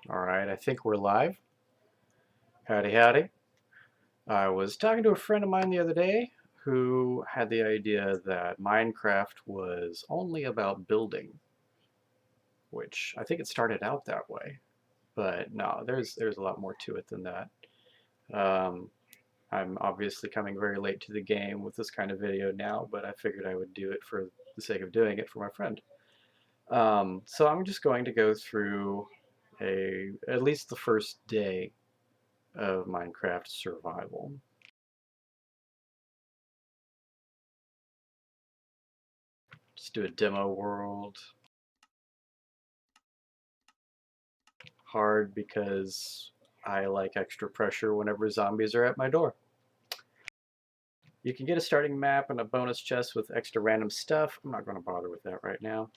Alright, I think we're live. Howdy, howdy. I was talking to a friend of mine the other day who had the idea that Minecraft was only about building, which I think it started out that way. But no, there's a lot more to it than that. Um, I'm obviously coming very late to the game with this kind of video now, but I figured I would do it for the sake of doing it for my friend. So I'm just going to go through at least the first day of Minecraft survival. Just do a demo world. Hard because I like extra pressure whenever zombies are at my door. You can get a starting map and a bonus chest with extra random stuff. I'm not going to bother with that right now.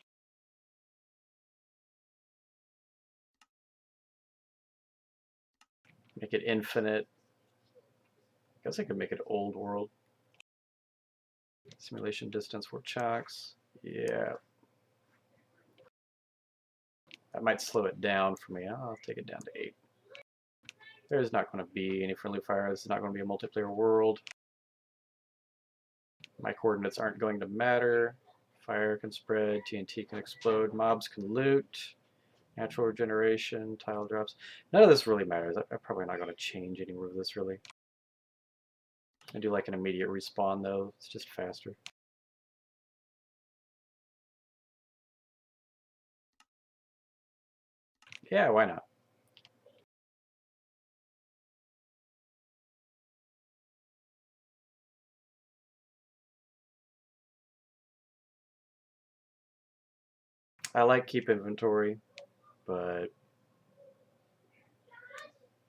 Make it infinite. I guess I could make it old world. Simulation distance for chocks. Yeah. That might slow it down for me. I'll take it down to 8. There's not going to be any friendly fire. This is not going to be a multiplayer world. My coordinates aren't going to matter. Fire can spread, TNT can explode, mobs can loot, natural regeneration, tile drops. None of this really matters. I'm probably not going to change any of this really. I do like an immediate respawn though. It's just faster. Yeah, why not? I like keep inventory, but I'm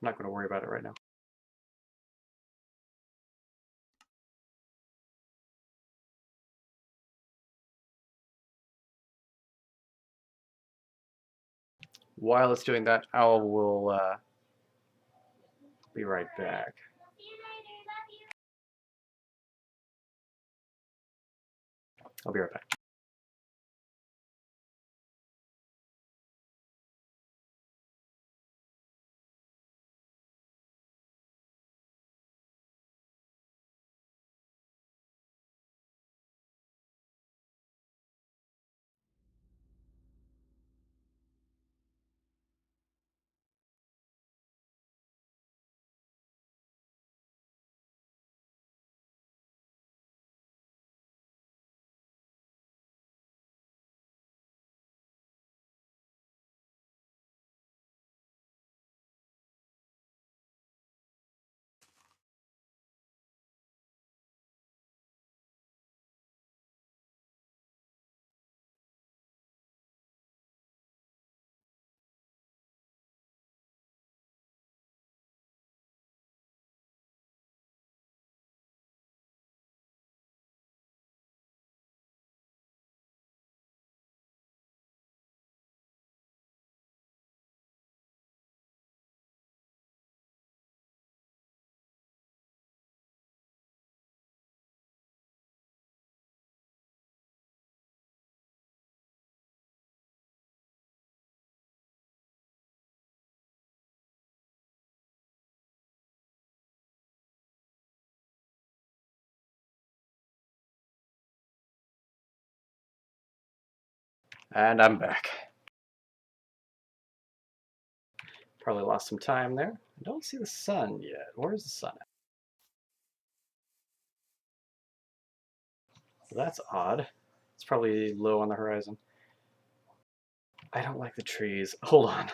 not going to worry about it right now. While it's doing that, I will be right back. I'll be right back. And I'm back. Probably lost some time there. I don't see the sun yet. Where's the sun at? Well, that's odd. It's probably low on the horizon. I don't like the trees. Hold on.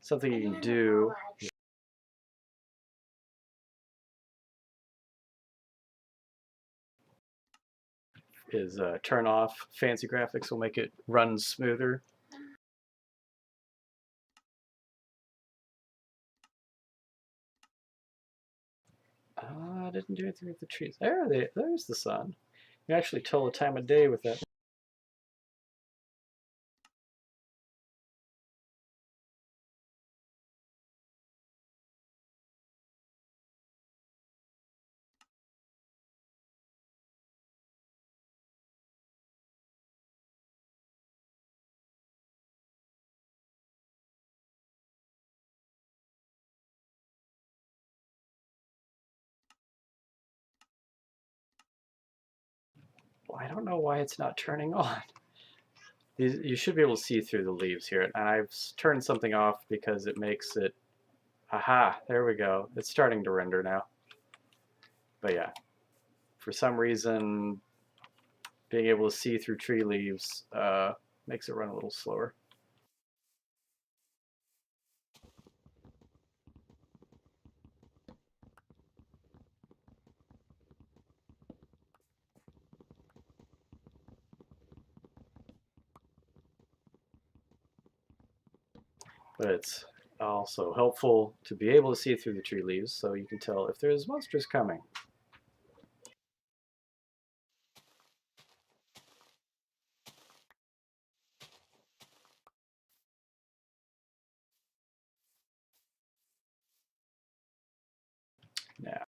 Something you can do is turn off fancy graphics. Will make it run smoother. I didn't do anything with the trees. There's the sun. You actually tell the time of day with that. Well, I don't know why it's not turning on. You should be able to see through the leaves here. And I've turned something off because it makes it... Aha, there we go. It's starting to render now. But yeah, for some reason, being able to see through tree leaves makes it run a little slower. But it's also helpful to be able to see through the tree leaves so you can tell if there's monsters coming. Now,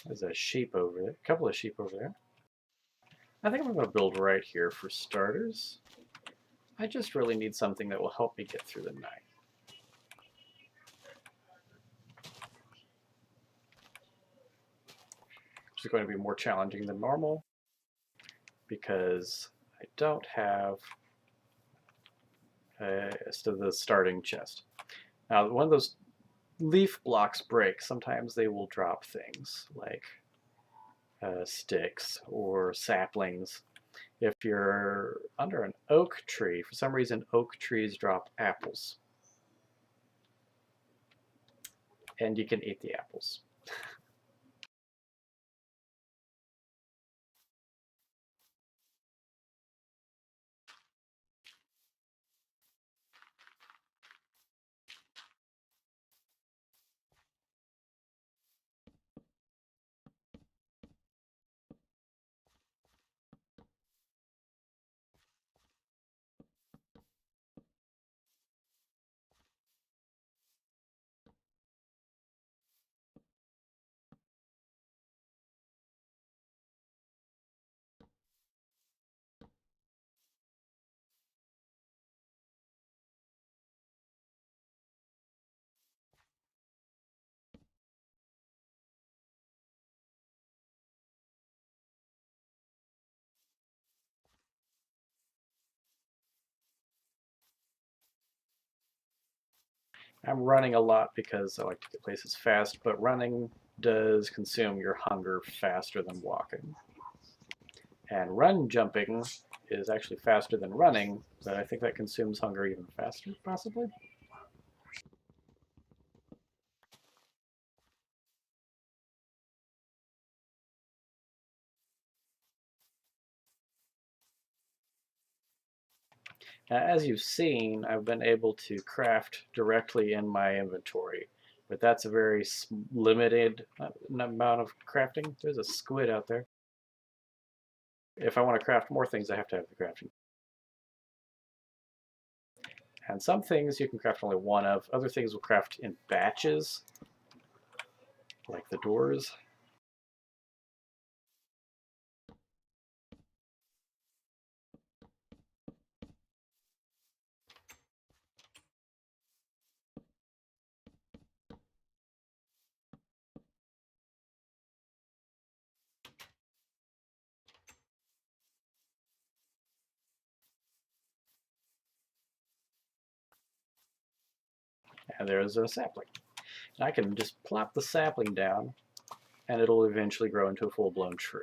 there's a sheep over there, a couple of sheep over there. I think I'm going to build right here for starters. I just really need something that will help me get through the night. Which is going to be more challenging than normal because I don't have the starting chest. Now, when those leaf blocks break, sometimes they will drop things like sticks or saplings. If you're under an oak tree, for some reason oak trees drop apples. And you can eat the apples. I'm running a lot because I like to get places fast, but running does consume your hunger faster than walking. And run jumping is actually faster than running, but I think that consumes hunger even faster, possibly. Now, as you've seen, I've been able to craft directly in my inventory, but that's a very limited amount of crafting. There's a squid out there. If I want to craft more things, I have to have the crafting. And some things you can craft only one of. Other things will craft in batches, like the doors. And there's a sapling. And I can just plop the sapling down, and it'll eventually grow into a full-blown tree.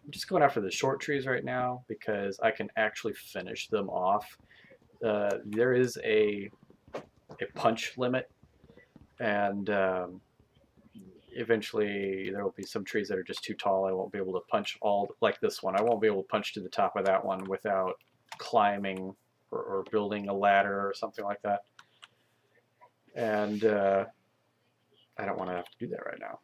I'm just going after the short trees right now because I can actually finish them off. There is a punch limit, and eventually there will be some trees that are just too tall. I won't be able to punch all, like this one. I won't be able to punch to the top of that one without climbing or building a ladder or something like that. And I don't want to have to do that right now.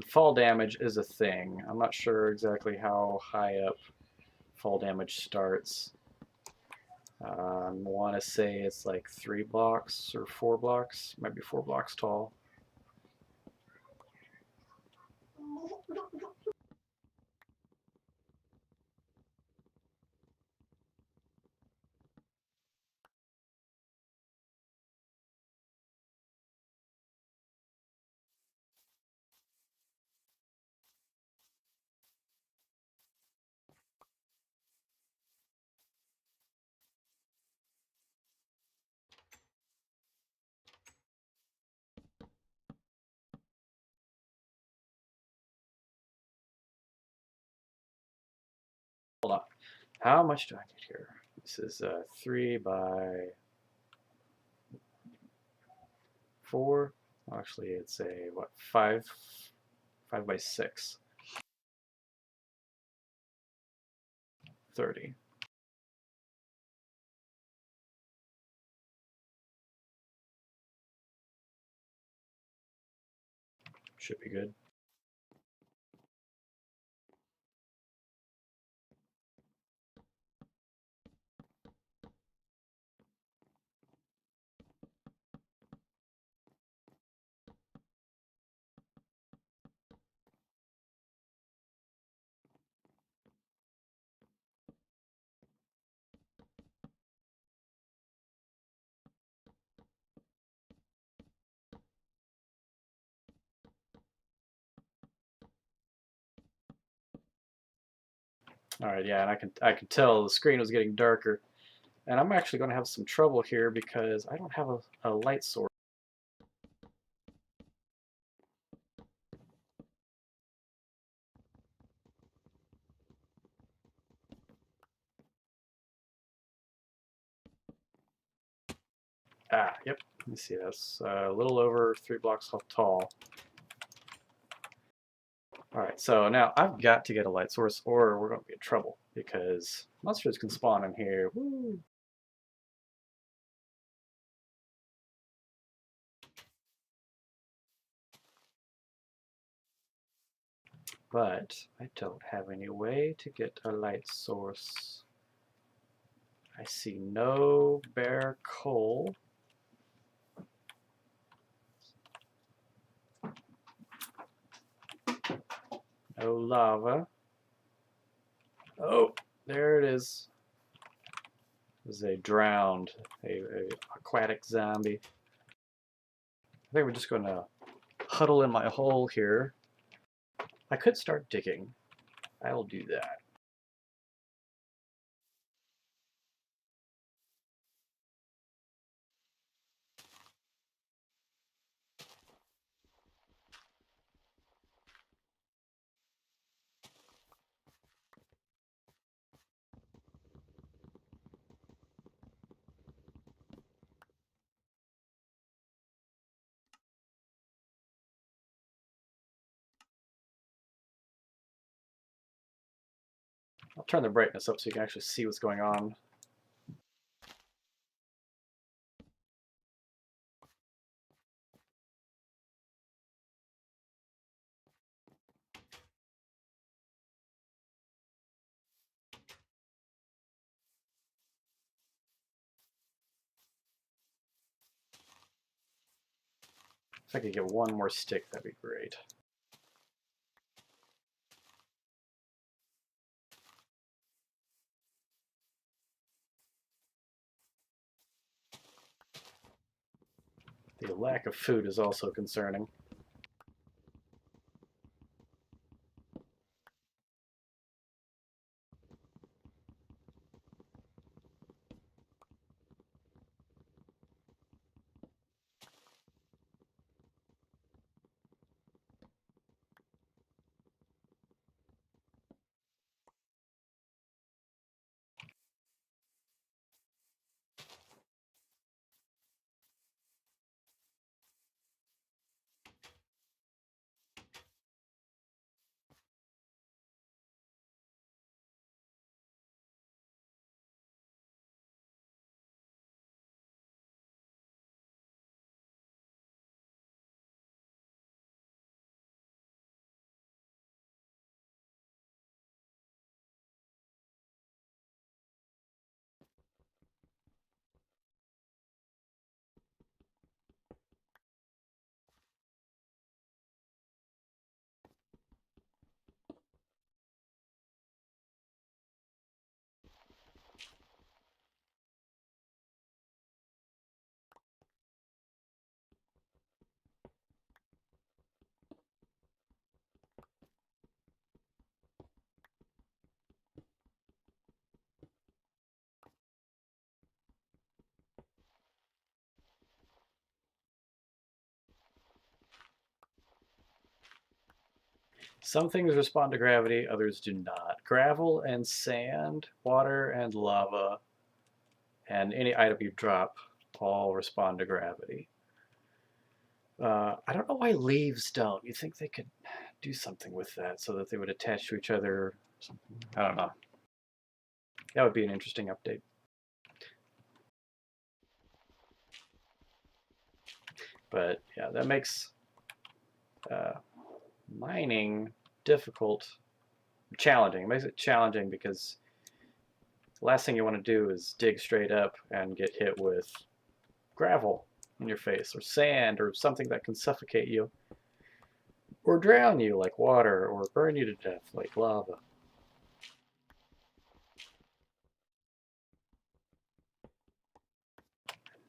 Fall damage is a thing. I'm not sure exactly how high up fall damage starts. I want to say it's like 3 blocks or 4 blocks, might be 4 blocks tall. Hold on. How much do I need here? This is 3 by 4. Actually, it's a, what, 5 by 6. 30. Should be good. All right, yeah, and I can tell the screen was getting darker, and I'm actually going to have some trouble here because I don't have a light source. Yep. Let me see. That's a little over 3 blocks tall. All right, so now I've got to get a light source, or we're going to be in trouble because monsters can spawn in here. Woo! But I don't have any way to get a light source. I see no bare coal. No lava. Oh, there it is. It was a drowned, a aquatic zombie. I think we're just going to huddle in my hole here. I could start digging. I'll do that. I'll turn the brightness up so you can actually see what's going on. If I could get one more stick, that'd be great. The lack of food is also concerning. Some things respond to gravity, others do not. Gravel and sand, water and lava, and any item you drop all respond to gravity. I don't know why leaves don't. You think they could do something with that so that they would attach to each other or something? I don't know. That would be an interesting update. But yeah, that makes uh, mining difficult, challenging. It makes it challenging because the last thing you want to do is dig straight up and get hit with gravel in your face or sand or something that can suffocate you or drown you like water or burn you to death like lava.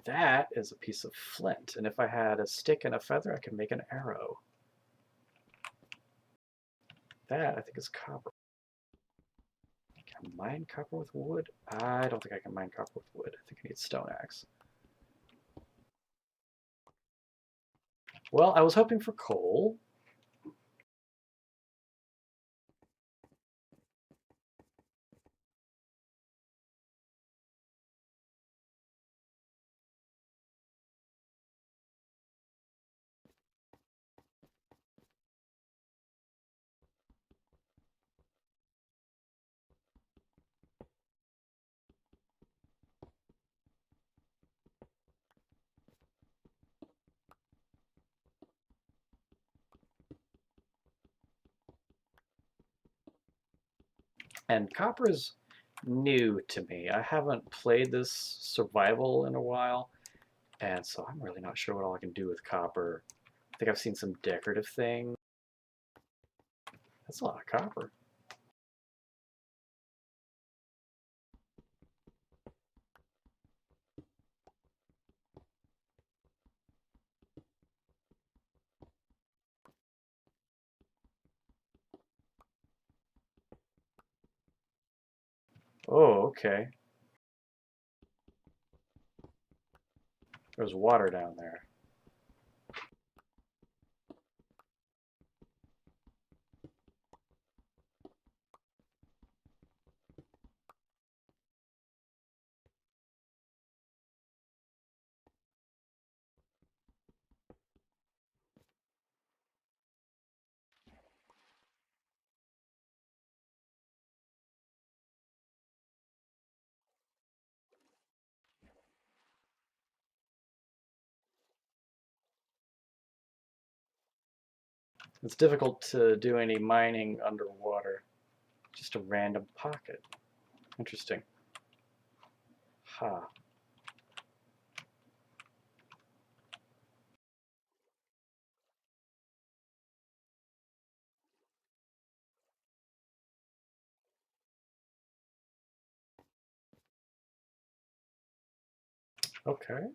That is a piece of flint, and if I had a stick and a feather, I could make an arrow. That, I think, is copper. Can I mine copper with wood? I don't think I can mine copper with wood. I think I need stone axe. Well, I was hoping for coal. And copper is new to me. I haven't played this survival in a while, and so I'm really not sure what all I can do with copper. I think I've seen some decorative things. That's a lot of copper. Oh, okay. There's water down there. It's difficult to do any mining underwater. Just a random pocket. Interesting. Ha. Okay.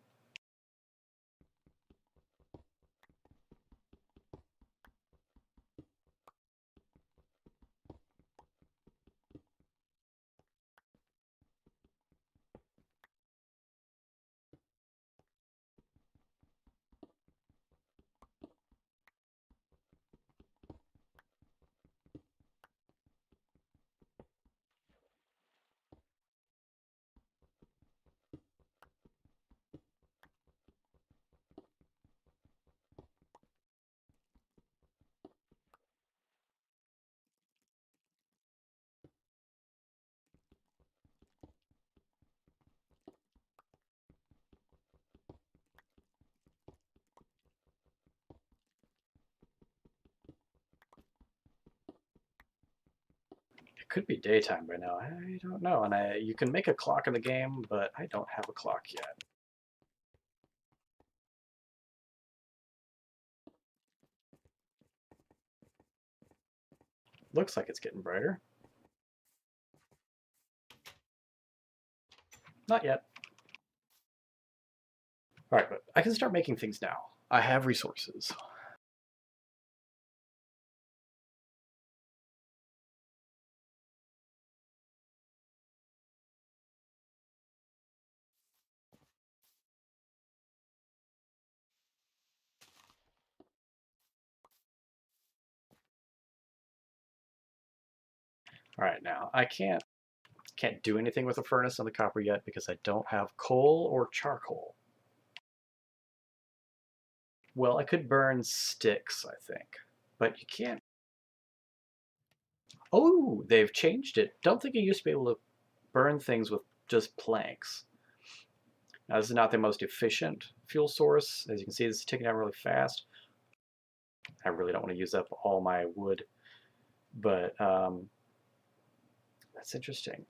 It could be daytime by now. I don't know. And you can make a clock in the game, but I don't have a clock yet. Looks like it's getting brighter. Not yet. All right, but I can start making things now. I have resources. All right, now I can't do anything with the furnace on the copper yet because I don't have coal or charcoal. Well, I could burn sticks, I think, but you can't. Oh, they've changed it. Don't think you used to be able to burn things with just planks. Now, this is not the most efficient fuel source. As you can see, this is ticking out really fast. I really don't want to use up all my wood, but that's interesting.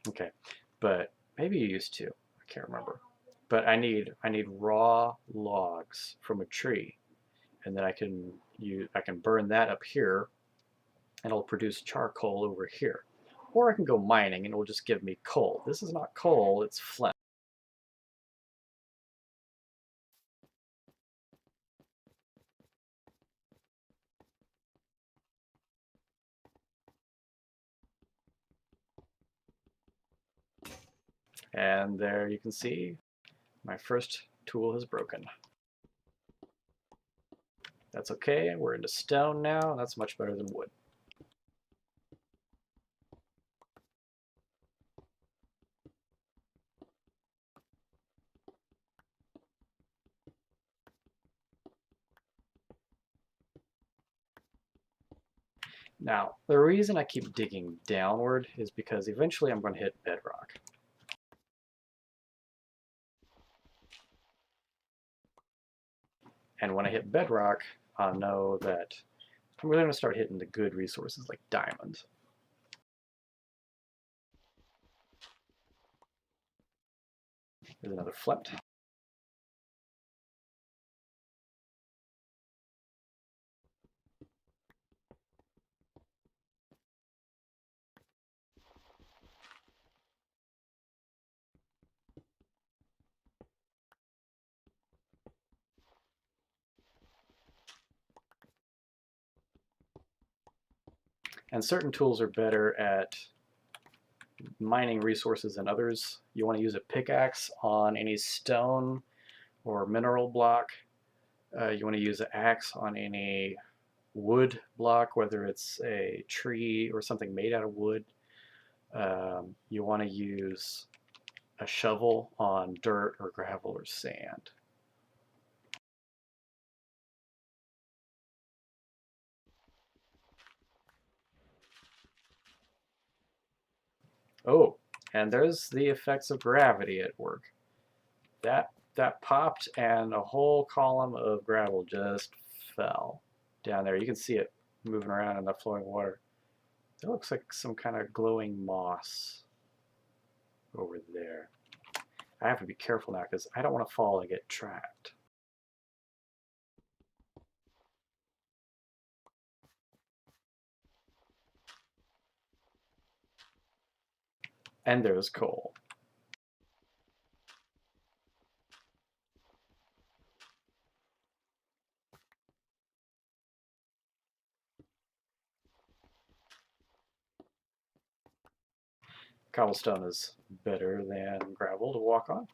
Okay, but maybe you used to. I can't remember. But I need raw logs from a tree, and then I can burn that up here, and it'll produce charcoal over here. Or I can go mining, and it will just give me coal. This is not coal; it's flint. And there you can see my first tool has broken. That's okay. We're into stone now. That's much better than wood. Now, the reason I keep digging downward is because eventually I'm going to hit bedrock. And when I hit bedrock, I'll know that I'm really going to start hitting the good resources like diamond. There's another flint. And certain tools are better at mining resources than others. You want to use a pickaxe on any stone or mineral block. You want to use an axe on any wood block, whether it's a tree or something made out of wood. You want to use a shovel on dirt or gravel or sand. Oh, and there's the effects of gravity at work. That popped and a whole column of gravel just fell down there. You can see it moving around in the flowing water. It looks like some kind of glowing moss over there. I have to be careful now because I don't want to fall and get trapped. And there's coal. Cobblestone is better than gravel to walk on.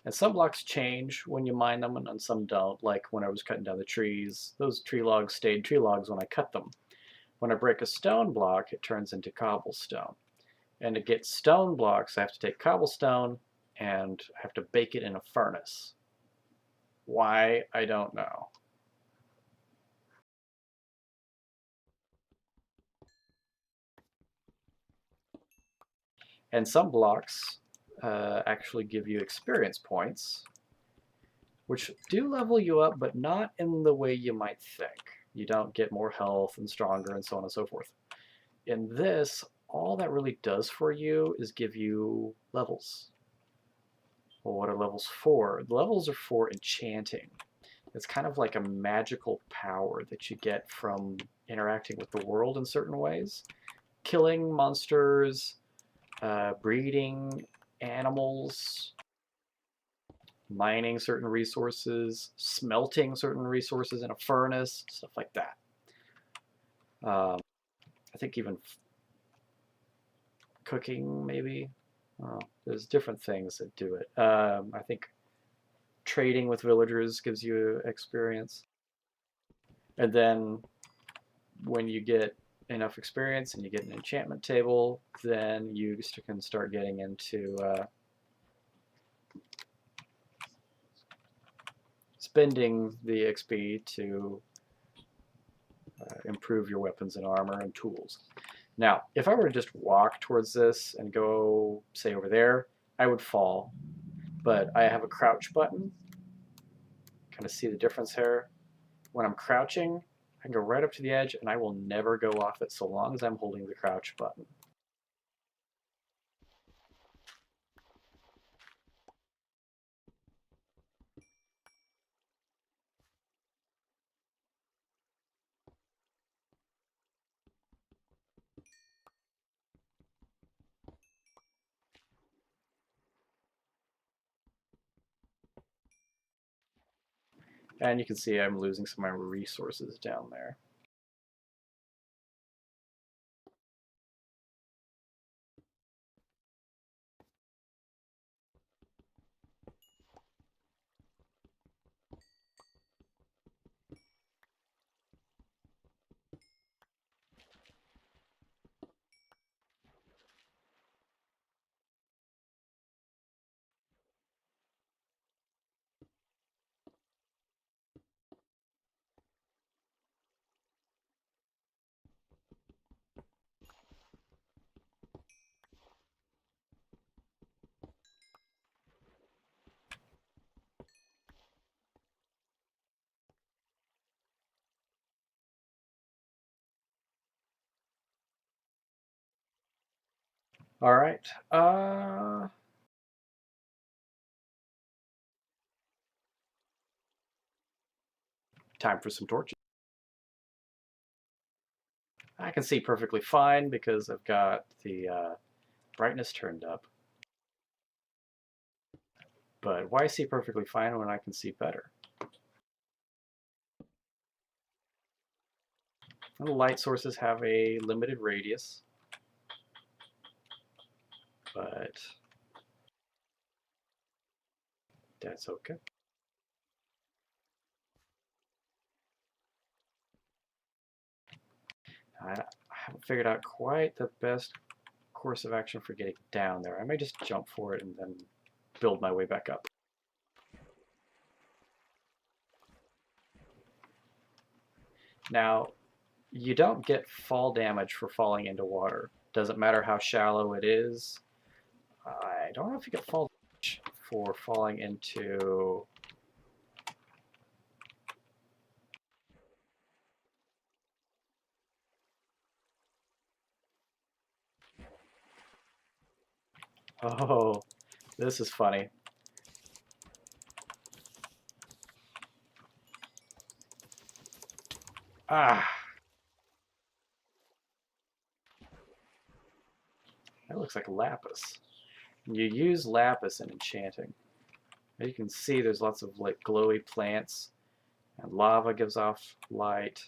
And some blocks change when you mine them and some don't, like when I was cutting down the trees. Those tree logs stayed tree logs when I cut them. When I break a stone block, it turns into cobblestone. And to get stone blocks, I have to take cobblestone and I have to bake it in a furnace. Why? I don't know. And some blocks actually give you experience points, which do level you up, but not in the way you might think. You don't get more health and stronger and so on and so forth. In this, all that really does for you is give you levels. Well, what are levels for? The levels are for enchanting. It's kind of like a magical power that you get from interacting with the world in certain ways. Killing monsters, breeding animals, mining certain resources, smelting certain resources in a furnace, stuff like that. I think even cooking, maybe. Oh, there's different things that do it. I think trading with villagers gives you experience. And then when you get enough experience and you get an enchantment table, then you can start getting into spending the XP to improve your weapons and armor and tools. Now, if I were to just walk towards this and go, say, over there, I would fall. But I have a crouch button. Kind of see the difference here. When I'm crouching, I can go right up to the edge and I will never go off it so long as I'm holding the crouch button. And you can see I'm losing some of my resources down there. All right. Time for some torches. I can see perfectly fine because I've got the brightness turned up. But why see perfectly fine when I can see better? And the light sources have a limited radius, but that's okay. I haven't figured out quite the best course of action for getting down there. I may just jump for it and then build my way back up. Now, you don't get fall damage for falling into water. Doesn't matter how shallow it is. I don't know if you get fall damage for falling into... Oh, this is funny. Ah, that looks like lapis. You use lapis in enchanting. You can see there's lots of like glowy plants, and lava gives off light.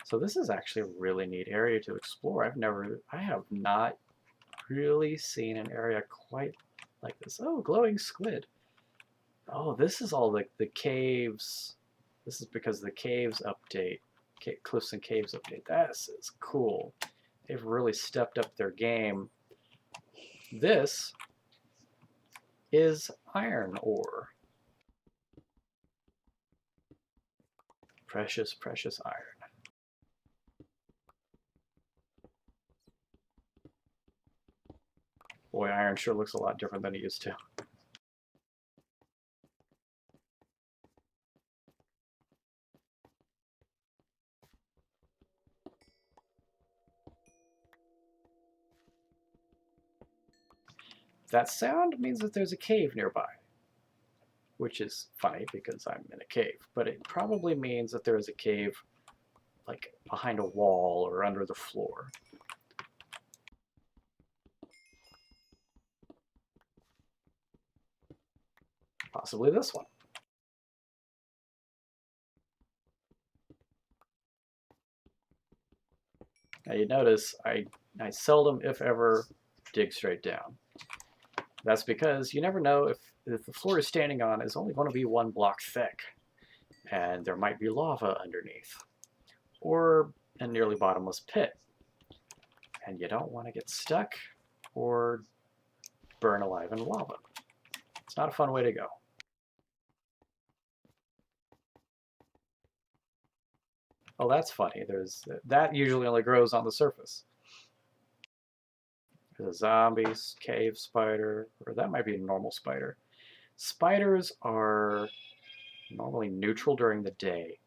So this is actually a really neat area to explore. I have not really seen an area quite like this. Oh, glowing squid. Oh, this is all like the caves. This is because the caves update, Cliffs and Caves update. This is cool. They've really stepped up their game. This is iron ore. Precious, precious iron. Boy, iron sure looks a lot different than it used to. That sound means that there's a cave nearby, which is funny because I'm in a cave, but it probably means that there is a cave like behind a wall or under the floor. Possibly this one. Now you notice I seldom, if ever, dig straight down. That's because you never know if the floor you're standing on is only going to be 1 block thick, and there might be lava underneath, or a nearly bottomless pit, and you don't want to get stuck or burn alive in lava. It's not a fun way to go. Oh, that's funny. That usually only grows on the surface. There's a zombie, cave spider, or that might be a normal spider. Spiders are normally neutral during the day,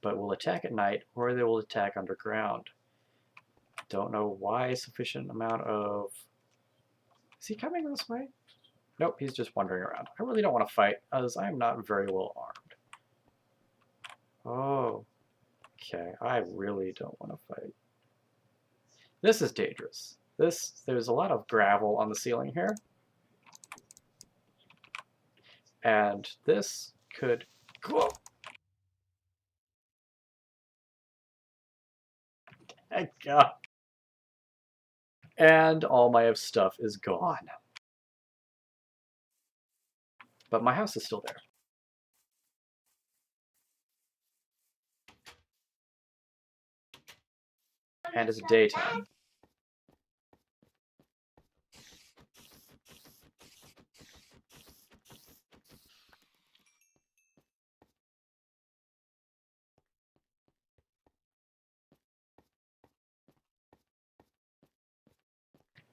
but will attack at night or they will attack underground. Don't know why sufficient amount of... Is he coming this way? Nope, he's just wandering around. I really don't want to fight, as I am not very well armed. Oh, okay. I really don't want to fight. This is dangerous. There's a lot of gravel on the ceiling here. And this could... Whoa! Thank God. And all my stuff is gone. But my house is still there. And it's daytime.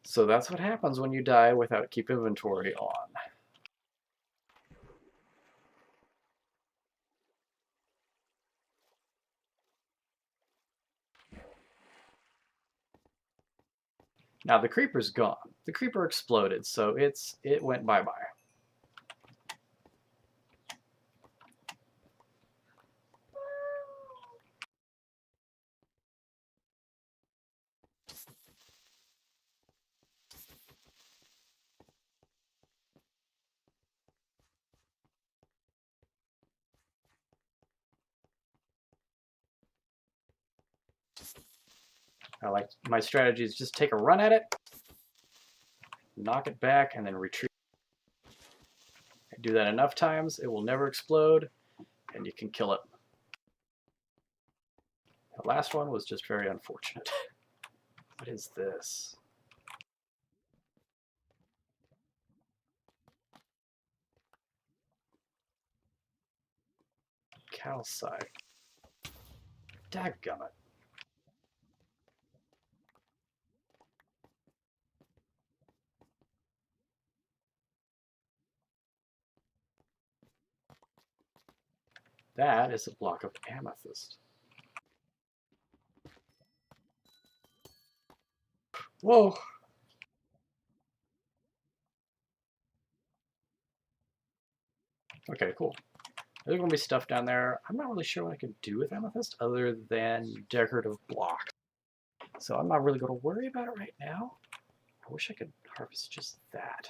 So that's what happens when you die without keep inventory on. Now the creeper's gone. The creeper exploded, so it went bye-bye. My strategy is just take a run at it, knock it back, and then retreat. I do that enough times, it will never explode, and you can kill it. The last one was just very unfortunate. What is this? Calcite. Dadgummit. That is a block of amethyst. Whoa! Okay, cool. There's going to be stuff down there. I'm not really sure what I could do with amethyst other than decorative blocks. So I'm not really going to worry about it right now. I wish I could harvest just that.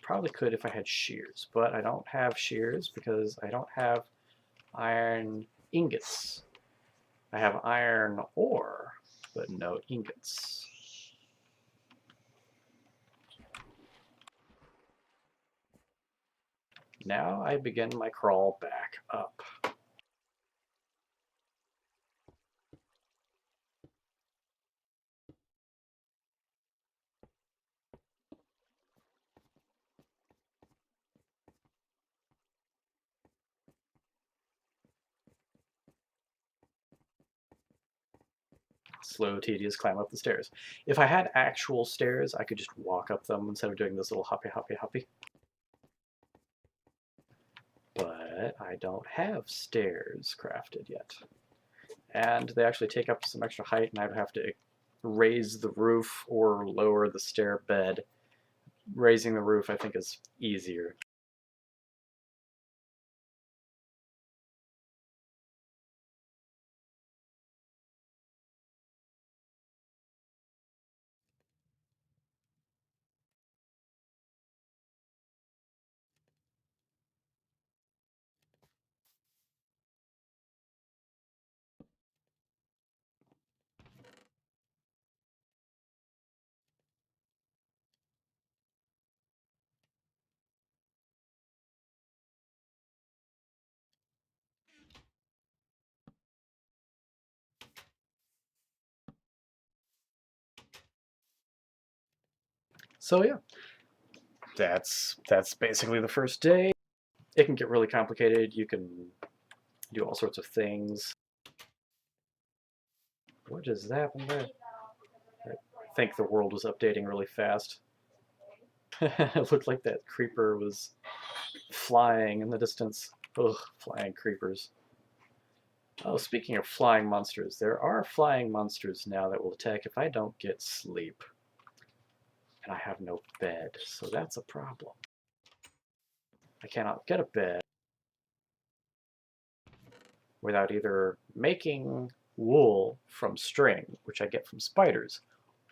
Probably could if I had shears, but I don't have shears because I don't have iron ingots. I have iron ore, but no ingots. Now I begin my crawl back up. Slow, tedious climb up the stairs. If I had actual stairs, I could just walk up them instead of doing this little hoppy, hoppy, hoppy. But I don't have stairs crafted yet. And they actually take up some extra height, and I'd have to raise the roof or lower the stair bed. Raising the roof, I think, is easier. So yeah, that's basically the first day. It can get really complicated. You can do all sorts of things. What just happened there? I think the world was updating really fast. It looked like that creeper was flying in the distance. Ugh, flying creepers. Oh, speaking of flying monsters, there are flying monsters now that will attack if I don't get sleep. And I have no bed, so that's a problem. I cannot get a bed without either making wool from string, which I get from spiders,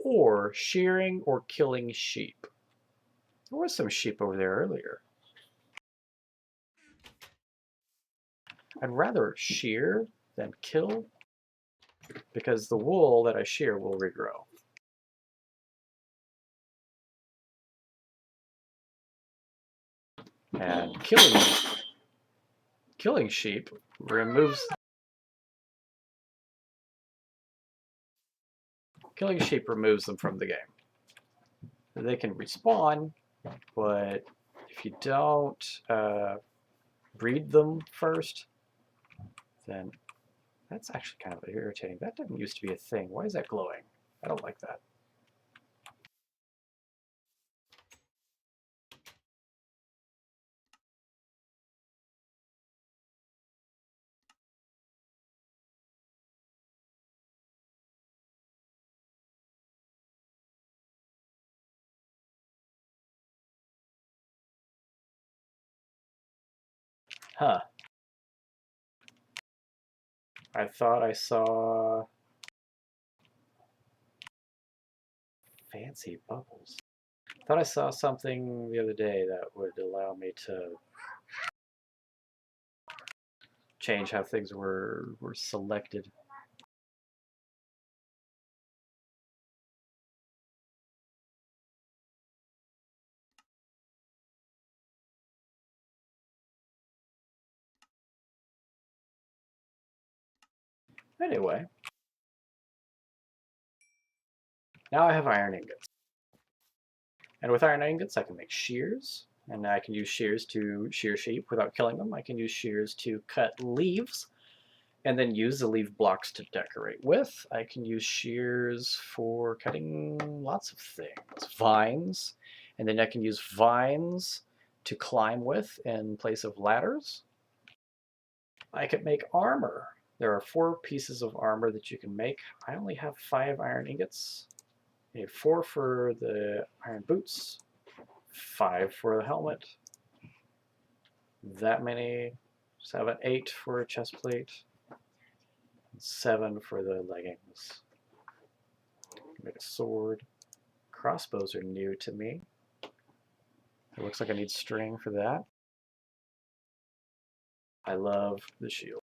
or shearing or killing sheep. There was some sheep over there earlier. I'd rather shear than kill because the wool that I shear will regrow. And killing sheep removes them from the game. They can respawn, but if you don't breed them first, then that's actually kind of irritating. That didn't used to be a thing. Why is that glowing? I don't like that. Huh. I thought I saw fancy bubbles. I thought I saw something the other day that would allow me to change how things were selected. Anyway, now I have iron ingots. And with iron ingots, I can make shears, and I can use shears to shear sheep without killing them. I can use shears to cut leaves, and then use the leaf blocks to decorate with. I can use shears for cutting lots of things. Vines, and then I can use vines to climb with in place of ladders. I could make armor. There are 4 pieces of armor that you can make. I only have 5 iron ingots. I need 4 for the iron boots, 5 for the helmet, that many, 7, 8 for a chest plate, 7 for the leggings. Make a sword. Crossbows are new to me. It looks like I need string for that. I love the shield.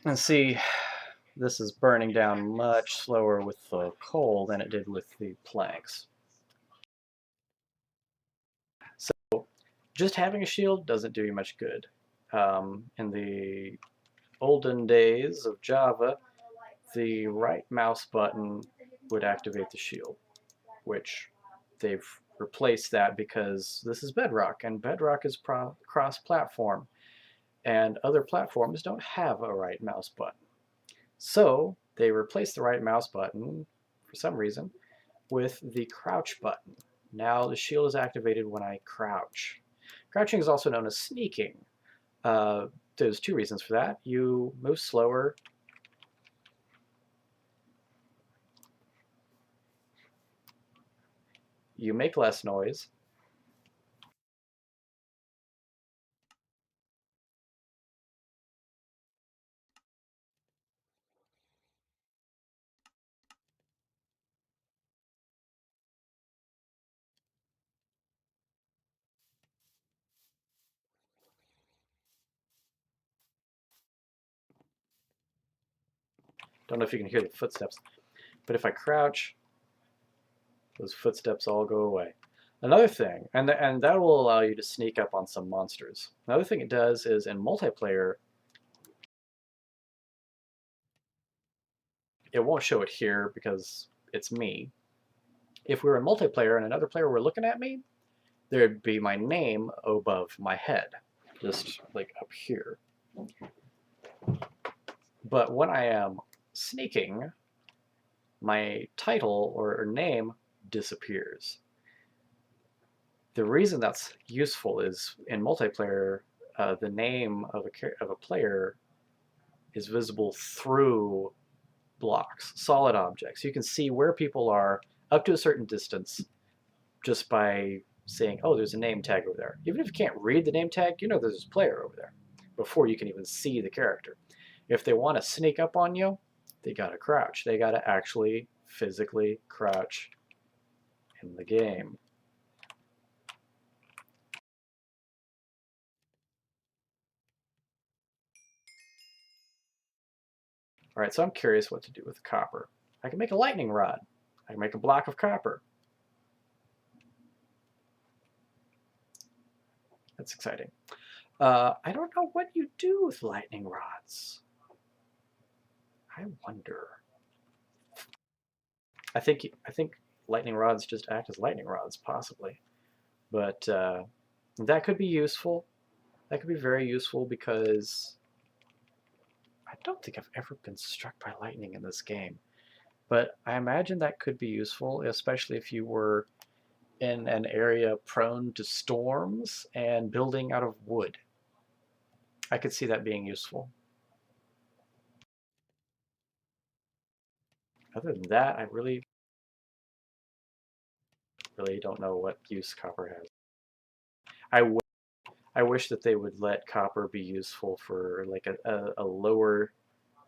And see, this is burning down much slower with the coal than it did with the planks. So just having a shield doesn't do you much good. In the olden days of Java, the right mouse button would activate the shield, which they've replaced that because this is Bedrock, and Bedrock is cross-platform, and other platforms don't have a right mouse button. So they replaced the right mouse button, for some reason, with the crouch button. Now the shield is activated when I crouch. Crouching is also known as sneaking. There's 2 reasons for that. You move slower you make less noise. Don't know if you can hear the footsteps, but if I crouch, those footsteps all go away. Another thing, and that will allow you to sneak up on some monsters. Another thing it does is in multiplayer, it won't show it here because it's me. If we were in multiplayer and another player were looking at me, there'd be my name above my head, just like up here. But when I am sneaking, my title or name disappears. The reason that's useful is in multiplayer, the name of a player is visible through blocks, solid objects. You can see where people are up to a certain distance just by saying, oh, there's a name tag over there. Even if you can't read the name tag, you know there's a player over there before you can even see the character. If they want to sneak up on you, they got to crouch. They got to actually physically crouch in the game. All right, so I'm curious what to do with copper. I can make a lightning rod. I can make a block of copper. That's exciting. I don't know what you do with lightning rods. I wonder. I think lightning rods just act as lightning rods, possibly. But that could be useful. That could be very useful because I don't think I've ever been struck by lightning in this game. But I imagine that could be useful, especially if you were in an area prone to storms and building out of wood. I could see that being useful. Other than that, I really don't know what use copper has. I, I wish that they would let copper be useful for like a lower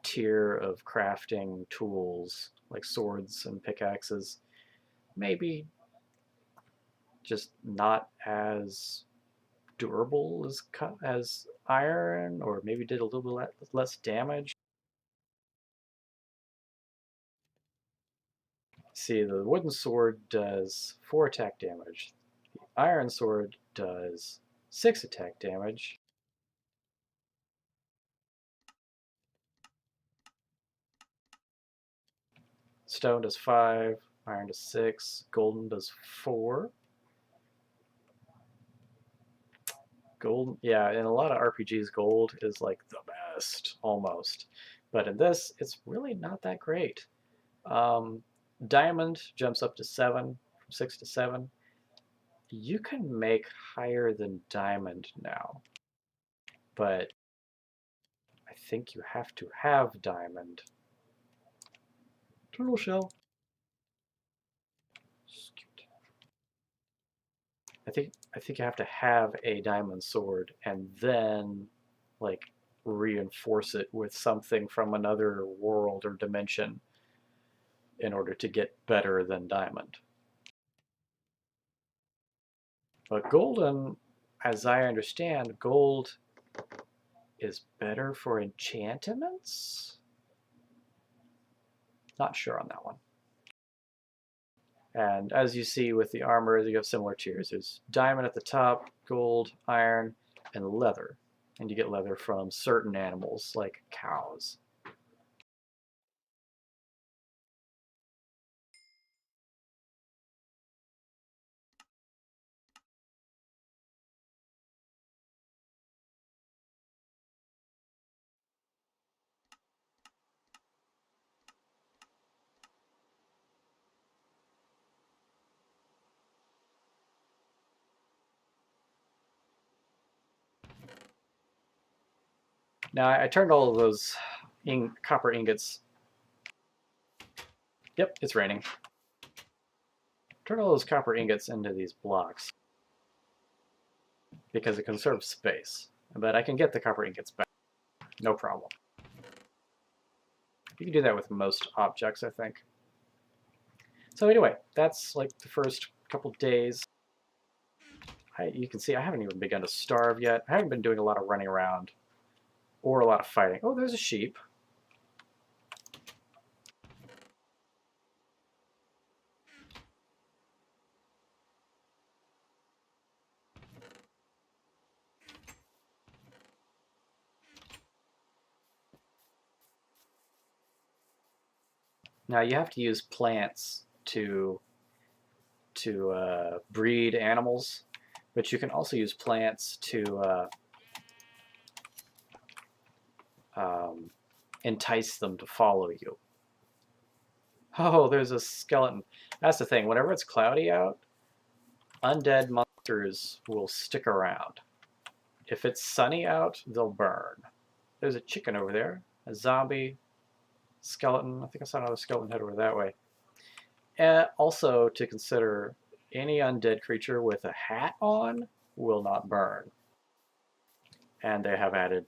tier of crafting tools, like swords and pickaxes. Maybe just not as durable as iron, or maybe did a little bit less damage. See, the wooden sword does 4 attack damage. The iron sword does 6 attack damage. Stone does 5, iron does 6, golden does 4. Gold, yeah, in a lot of RPGs, gold is like the best, almost. But in this, it's really not that great. Diamond jumps up to 7, from 6 to 7. You can make higher than diamond now, but I think you have to have diamond. Turtle shell. I think you have to have a diamond sword and then like reinforce it with something from another world or dimension in order to get better than diamond. But golden, as I understand, gold is better for enchantments? Not sure on that one. And as you see with the armor, you have similar tiers. There's diamond at the top, gold, iron, and leather. And you get leather from certain animals, like cows. Now, I turned all of those copper ingots. Yep, it's raining. turn all those copper ingots into these blocks because it conserves space. But I can get the copper ingots back, no problem. You can do that with most objects, I think. So anyway, that's like the first couple days. You can see I haven't even begun to starve yet. I haven't been doing a lot of running around or a lot of fighting. Oh, there's a sheep. Now you have to use plants to breed animals, but you can also use plants to entice them to follow you. Oh, there's a skeleton. That's the thing. Whenever it's cloudy out, undead monsters will stick around. If it's sunny out, they'll burn. There's a chicken over there, a zombie, skeleton. I think I saw another skeleton head over that way. Also to consider, any undead creature with a hat on will not burn. And they have added